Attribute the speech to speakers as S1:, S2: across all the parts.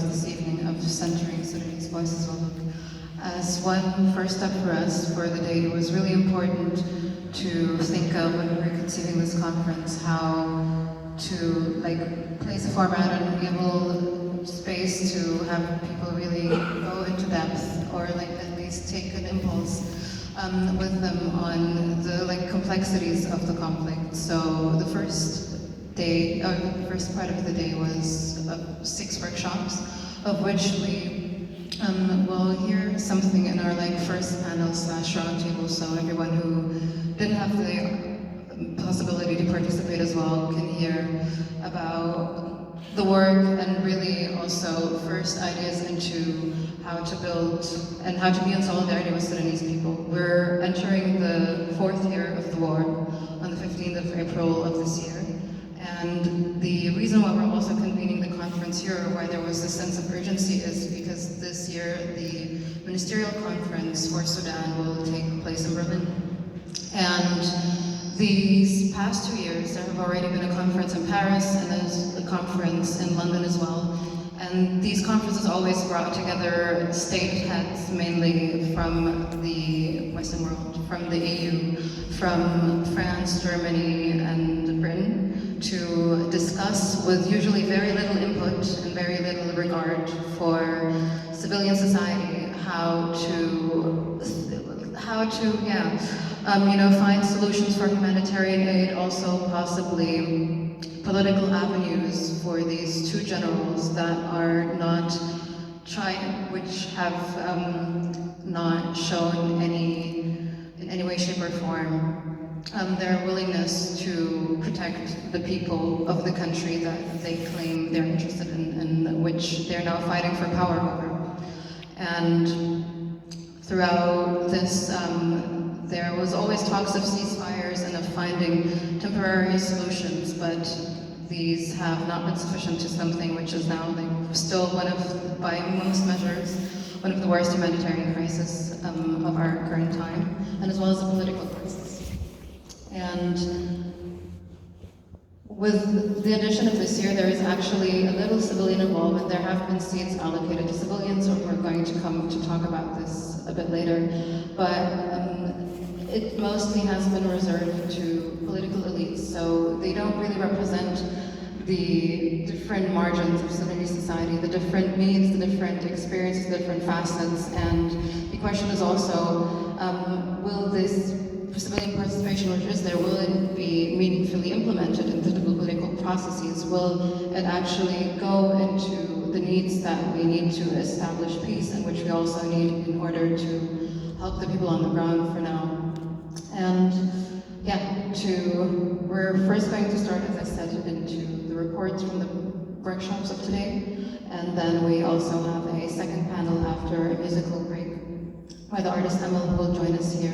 S1: this evening of centering Sudanese voices will look. As one first step for us for the day, it was really important to think of when we were conceiving this conference how to place a format and enable space to have people really go into depth or at least take an impulse with them on the complexities of the conflict. So the first part of the day was 6 workshops, of which we will hear something in our first panel/roundtable, so everyone who didn't have the possibility to participate as well can hear about the work and really also first ideas into how to build and how to be in solidarity with Sudanese people. We're entering the 4th year of the war on the 15th of April of this year. And the reason why we're also convening the conference here, why there was this sense of urgency, is because this year the ministerial conference for Sudan will take place in Berlin. And these past 2 years, there have already been a conference in Paris and there's a conference in London as well. And these conferences always brought together state heads, mainly from the Western world, from the EU, from France, Germany, and Britain, to discuss with usually very little input and very little regard for civilian society how to find solutions for humanitarian aid, also possibly political avenues for these 2 generals that are not which have not shown in any way, shape, or form their willingness to protect the people of the country that they claim they're interested in and which they're now fighting for power over. And throughout this, there was always talks of ceasefires and of finding temporary solutions, but these have not been sufficient to something which is now still by most measures, one of the worst humanitarian crises of our current time, and as well as a political crisis. And with the addition of this year, there is actually a little civilian involvement. There have been seats allocated to civilians, so we're going to come to talk about this a bit later. But it mostly has been reserved to political elites, so they don't really represent the different margins of Sudanese society, the different needs, the different experiences, the different facets. And the question is also, will this civilian participation, which is there, will it be meaningfully implemented into the political processes? Will it actually go into the needs that we need to establish peace and which we also need in order to help the people on the ground for now? And we're first going to start, as I said, into the reports from the workshops of today, and then we also have a second panel after a musical break by the artist Emil, who will join us here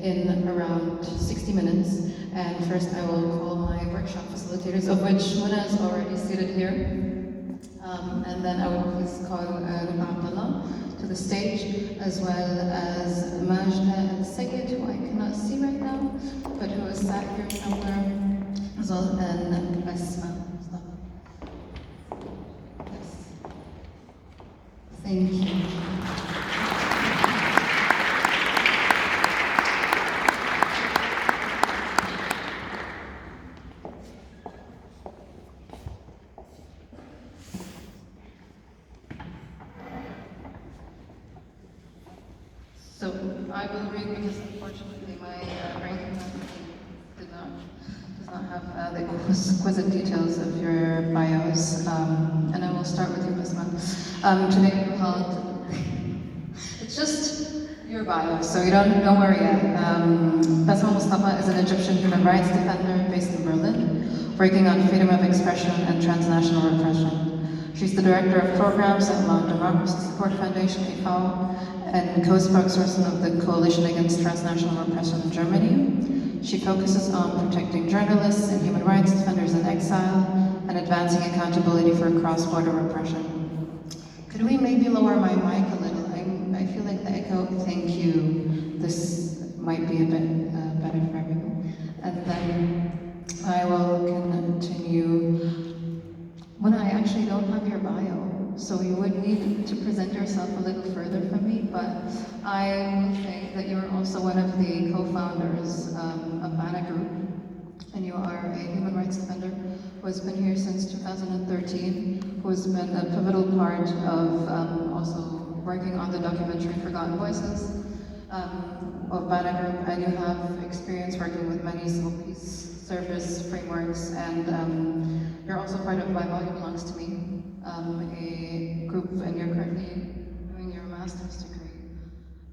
S1: in around 60 minutes. And first I will call my workshop facilitators, of which Muna is already seated here. And then I will please call Rima Abdullah to the stage, as well as Majda and Sayed, who I cannot see right now, but who is sat here somewhere, as well, and Basma. Yes. Thank you. So I will read because unfortunately my brain does not have the exquisite details of your bios, and I will start with you, Basma. Today we held, it's just your bio, so you don't worry yet. Basma Mustafa is an Egyptian human rights defender based in Berlin, working on freedom of expression and transnational repression. She's the director of programs at Law and Democracy Support Foundation, e.V., and co-spokesperson of the Coalition Against Transnational Repression in Germany. She focuses on protecting journalists and human rights defenders in exile and advancing accountability for cross-border repression. Could we maybe lower my mic a little? I feel like the echo. Thank you. This might be a bit better for everyone. And then I will continue. When I actually don't have your bio. so you would need to present yourself a little further from me, but I will say that you are also one of the co-founders of BANA Group, and you are a human rights defender who has been here since 2013, who has been a pivotal part of also working on the documentary Forgotten Voices of BANA Group, and you have experience working with many civil peace service frameworks, and you're also part of My Volume Belongs to Me, a group, and you're currently doing your master's degree.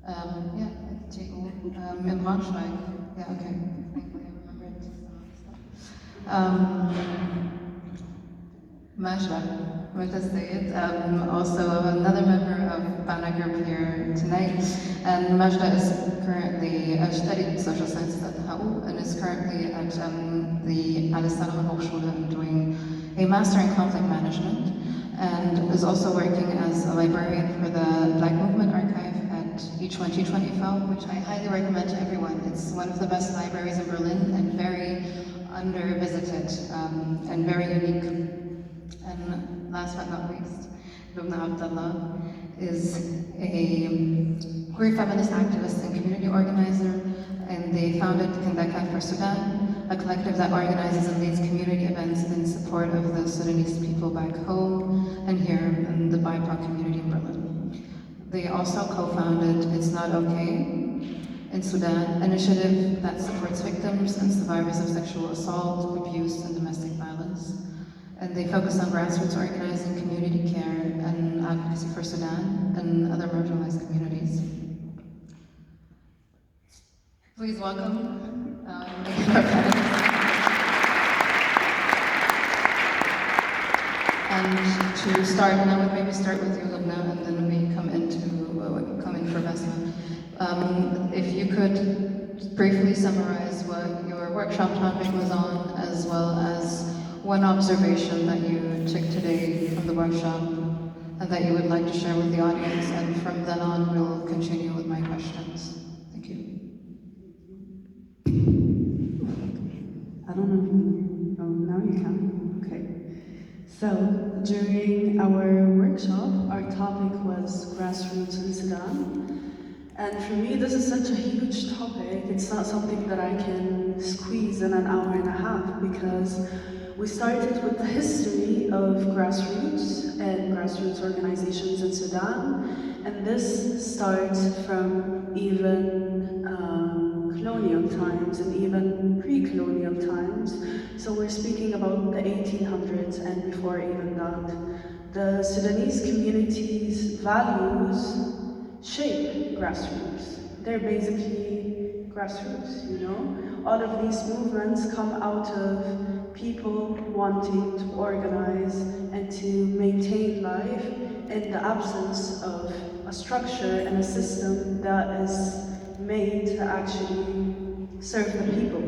S1: Yeah, at TU, in Braunschweig. Yeah, okay. Thankfully I remembered some of the stuff. Majda Mutasayed, also another member of BANA Group here tonight. And Majda is currently studying social sciences at the HU and is currently at the Alice Salomon Hochschule doing a master in conflict management, and is also working as a librarian for the Black Movement Archive at E2020 which I highly recommend to everyone. It's one of the best libraries in Berlin and very under-visited and very unique. And last but not least, Lubna Abdallah is a queer feminist activist and community organizer, and they founded Kandaka for Sudan, a collective that organizes and leads community events in support of the Sudanese people back home and here in the BIPOC community in Berlin. They also co-founded It's Not Okay in Sudan, an initiative that supports victims and survivors of sexual assault, abuse, and domestic violence. And they focus on grassroots organizing, community care, and advocacy for Sudan and other marginalized communities. Please welcome our panelists. And to start, and I would maybe start with you, Lubna, and then we come in for Basma. If you could briefly summarize what your workshop topic was on, as well as one observation that you took today from the workshop and that you would like to share with the audience, and from then on we'll continue with my questions. Thank you.
S2: I don't know. Oh, now you can. Okay. So, during our workshop, our topic was grassroots in Sudan. And for me, this is such a huge topic. It's not something that I can squeeze in an hour and a half, because we started with the history of grassroots and grassroots organizations in Sudan, and this starts from even colonial times and even pre-colonial times. So we're speaking about the 1800s and before even that. The Sudanese community's values shape grassroots. They're basically grassroots, you know? All of these movements come out of people wanting to organize and to maintain life in the absence of a structure and a system that is made to actually serve the people.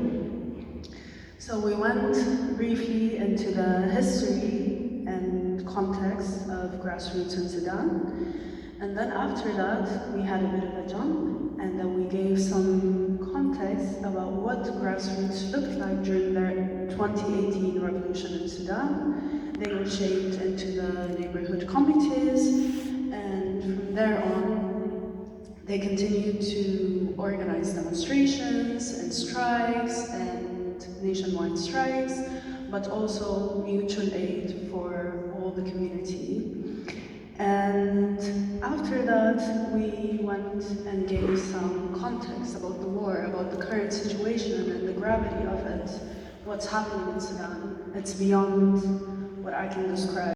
S2: So we went briefly into the history and context of grassroots in Sudan. And then after that, we had a bit of a jump, and then we gave some context about what grassroots looked like during the 2018 revolution in Sudan. They were shaped into the neighborhood committees, and from there on, they continued to organize demonstrations and strikes and nationwide strikes, but also mutual aid for all the community. And after that, we went and gave some context about the war, about the current situation and the gravity of it, what's happening in Sudan. It's beyond what I can describe.